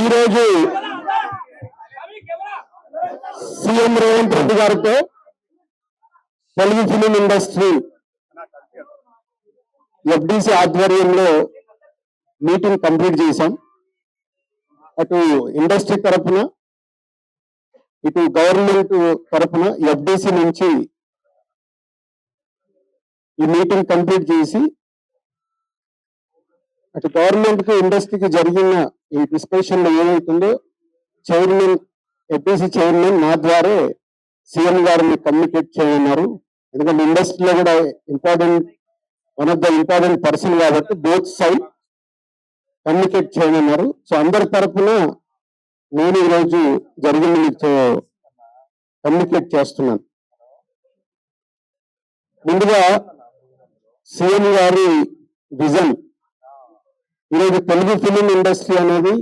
ఈరోజు సీఎం రేవంత్ రెడ్డి గారితో Telugu film industry FDC ఆధ్వర్యంలో మీటింగ్ కంప్లీట్ చేశాం. అటు ఇండస్ట్రీ తరఫున ఇటు గవర్నమెంట్ తరఫున ఎఫ్డిసి నుంచి ఈ మీటింగ్ కంప్లీట్ చేసి అటు గవర్నమెంట్ కి ఇండస్ట్రీకి జరిగిన ఈ డిస్కషన్ లో ఏమవుతుందో చైర్మన్ ఎఫ్డిసి చైర్మన్ నా ద్వారా సీఎం గారిని కమ్యూనికేట్ చేయన్నారు. ఎందుకంటే ఇండస్ట్రీలో కూడా one of the important person కాబట్టి బోత్ సైడ్ కమ్యూనికేట్ చేయమన్నారు. సో అందరి తరఫున నేను ఈరోజు జరిగింది మీకు కమ్యూనికేట్ చేస్తున్నాను. ముందుగా సీఎం గారి విజన్. ఈరోజు తెలుగు ఫిలిం ఇండస్ట్రీ అనేది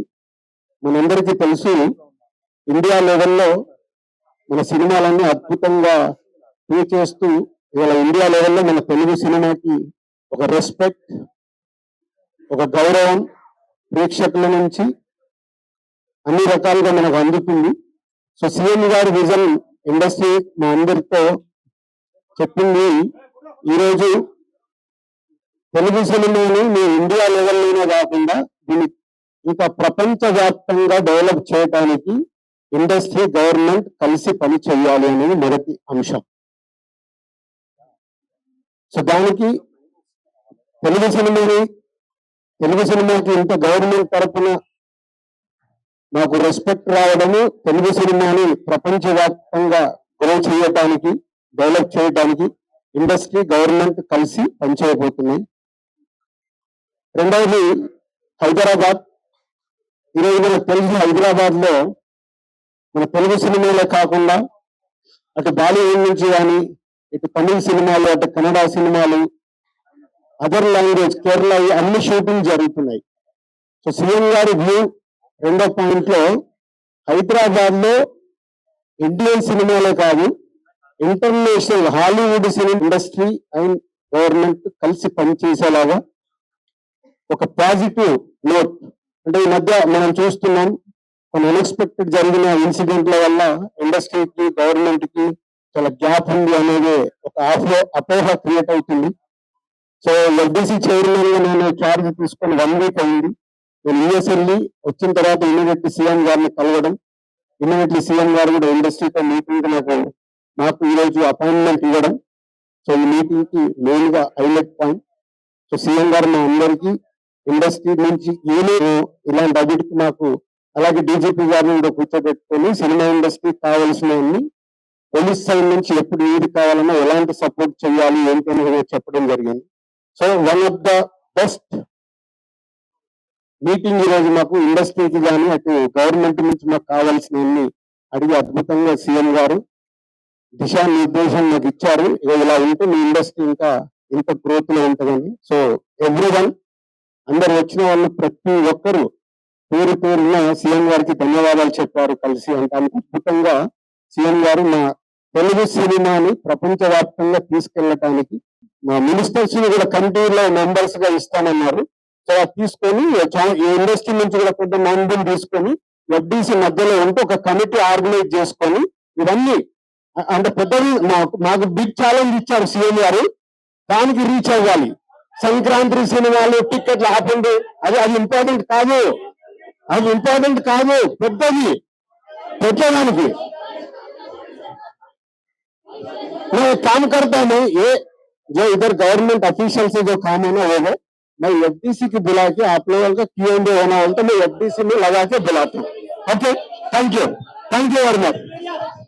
మనందరికీ తెలుసు, ఇండియా లెవెల్లో మన సినిమాలన్నీ అద్భుతంగా ప్లే చేస్తూ ఇవాళ ఇండియా లెవెల్లో మన తెలుగు సినిమాకి ఒక రెస్పెక్ట్, ఒక గౌరవం ప్రేక్షకుల నుంచి అన్ని రకాలుగా మనకు అందుతుంది. సో సీఎం గారి విజన్ ఇండస్ట్రీ మా అందరితో చెప్పింది, ఈరోజు తెలుగు సినిమాని మీ ఇండియా లెవెల్లోనే కాకుండా దీన్ని ఇంకా ప్రపంచవ్యాప్తంగా డెవలప్ చేయడానికి ఇండస్ట్రీ గవర్నమెంట్ కలిసి పని చేయాలి అనేది మొదటి అంశం. సో దానికి తెలుగు సినిమాకి ఇంత గవర్నమెంట్ తరఫున నాకు రెస్పెక్ట్ రావడము, తెలుగు సినిమాని ప్రపంచవ్యాప్తంగా గ్రో చేయడానికి డెవలప్ చేయడానికి ఇండస్ట్రీ గవర్నమెంట్ కలిసి పనిచేయబోతున్నాయి. రెండవది హైదరాబాద్. ఈరోజు మనకు తెలుసు, హైదరాబాద్ లో మన తెలుగు సినిమాలే కాకుండా అటు బాలీవుడ్ నుంచి కానీ ఇటు తమిళ సినిమాలు, అటు కన్నడ సినిమాలు, అదర్ లాంగ్వేజ్ కేరళ అన్ని షూటింగ్ జరుగుతున్నాయి. సో సీఎం గారి వ్యూ రెండో పాయింట్ లో హైదరాబాద్ లో ఇండియన్ సినిమాలే కాదు international Hollywood cinema industry and government కలిసి పనిచేసేలాగా ఒక పాజిటివ్ నోట్. అంటే ఈ మధ్య మనం చూస్తున్నాం కొన్ని అన్ఎక్స్పెక్టెడ్ జరిగిన ఇన్సిడెంట్ల వల్ల ఇండస్ట్రీకి గవర్నమెంట్ కి చాలా గ్యాప్ ఉంది అనేది ఒక అపోహ క్రియేట్ అవుతుంది. సో ఎఫ్డిసి చైర్మన్ గా నేను చార్జ్ తీసుకొని 1 వీక్ అయింది. నేను యూఎస్ వెళ్ళి వచ్చిన తర్వాత ఇమీడియట్లీ సీఎం గారిని కలవడం, ఇమీడియట్లీ సీఎం గారు కూడా ఇండస్ట్రీతో మీటింగ్ నాకు ఈరోజు అపాయింట్మెంట్ ఇవ్వడం. సో ఈ మీటింగ్ కి మెయిన్ గా హైలైట్ పాయింట్. సో సీఎం గారు మా అందరికీ ఇండస్ట్రీ నుంచి ఏమేమో ఇలాంటి అభివృద్ధికి మాకు, అలాగే డీజీపీ గారిని కూడా కూర్చోబెట్టుకొని సినిమా ఇండస్ట్రీకి కావాల్సినవన్నీ పోలీస్ సైడ్ నుంచి ఎప్పుడు ఏది కావాలన్నా ఎలాంటి సపోర్ట్ చేయాలి ఏంటి అనేది చెప్పడం జరిగింది. So one of the best meeting ఈరోజు మాకు ఇండస్ట్రీకి కానీ అటు గవర్నమెంట్ నుంచి మాకు కావాల్సినవన్నీ అడిగి అద్భుతంగా సీఎం గారు దిశానిర్దేశం మాకు ఇచ్చారు. ఇలా ఉంటే మీ ఇండస్ట్రీ ఇంకా ఇంత గ్రోత్ లో ఉంటుందని. సో ఎవ్రీవన్, అందరు వచ్చిన వాళ్ళు ప్రతి ఒక్కరు పేరు పేరున సీఎం గారికి ధన్యవాదాలు చెప్పారు కలిసి. అంటే అంత అద్భుతంగా సీఎం గారు మా తెలుగు సినిమాని ప్రపంచవ్యాప్తంగా తీసుకెళ్లడానికి మా మినిస్టర్స్ ని కూడా కమిటీలో మెంబర్స్ గా ఇస్తానన్నారు. సో అది తీసుకొని ఈ ఇండస్ట్రీ నుంచి కూడా కొంత మందిని తీసుకొని ఎఫ్డిసి మధ్యలో ఉంటూ ఒక కమిటీ ఆర్గనైజ్ చేసుకొని ఇవన్నీ అంటే పెద్దది మాకు బిగ్ ఛాలెంజ్ ఇచ్చారు సీఎం గారు, దానికి రీచ్ అవ్వాలి. సంక్రాంతి సినిమాలు టికెట్లు ఆపండి, అది ఇంపార్టెంట్ కాదు, పెద్దది పెట్టడానికి काम करता हूँ। ये जो इधर गवर्नमेंट ऑफिशियल से जो काम है ना वो मैं एफडीसी की बुला के आप लोगों का Q&A होना हो तो मैं एफडीसी में लगा के बुलाता हूँ. Okay, thank you very much.